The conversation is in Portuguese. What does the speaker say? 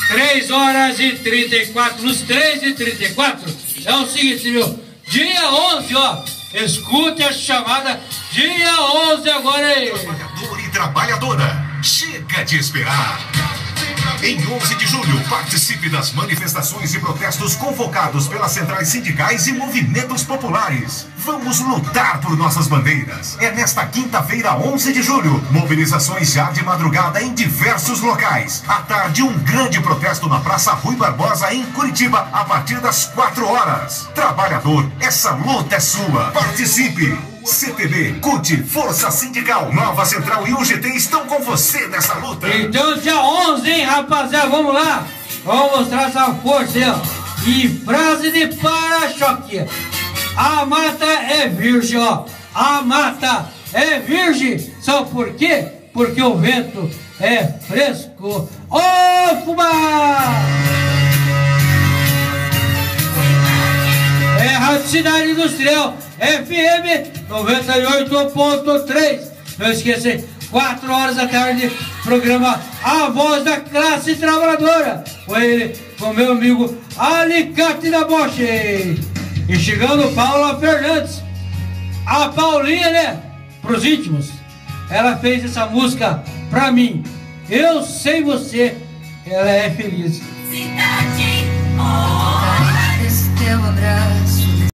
3h34, nos 3h34, é o seguinte, meu, dia 11, ó, escute a chamada, dia 11 agora aí. Trabalhador e trabalhadora, chega de esperar. Em 11 de julho, participe das manifestações e protestos convocados pelas centrais sindicais e movimentos populares. Vamos lutar por nossas bandeiras. É nesta quinta-feira, 11 de julho, mobilizações já de madrugada em diversos locais. À tarde, um grande protesto na Praça Rui Barbosa, em Curitiba, a partir das 4 horas. Trabalhador, essa luta é sua. Participe! CTB, CUT, Força Sindical, Nova Central e UGT estão com você nessa luta. Então dia 11, hein, rapaziada, vamos lá. Vamos mostrar essa força aí, ó. E frase de para-choque. A mata é virgem, ó. A mata é virgem. Sabe por quê? Porque o vento é fresco. Ô, fubá! É Rádio Cidade Industrial, FM 98.3. Não esqueça, 4 horas da tarde, programa A Voz da Classe Trabalhadora. Com ele, com meu amigo Alicate da Bosch. E chegando Paula Fernandes. A Paulinha, né? Pros íntimos. Ela fez essa música pra mim. Eu sei você, ela é feliz. Cidade, oh, esse teu abraço.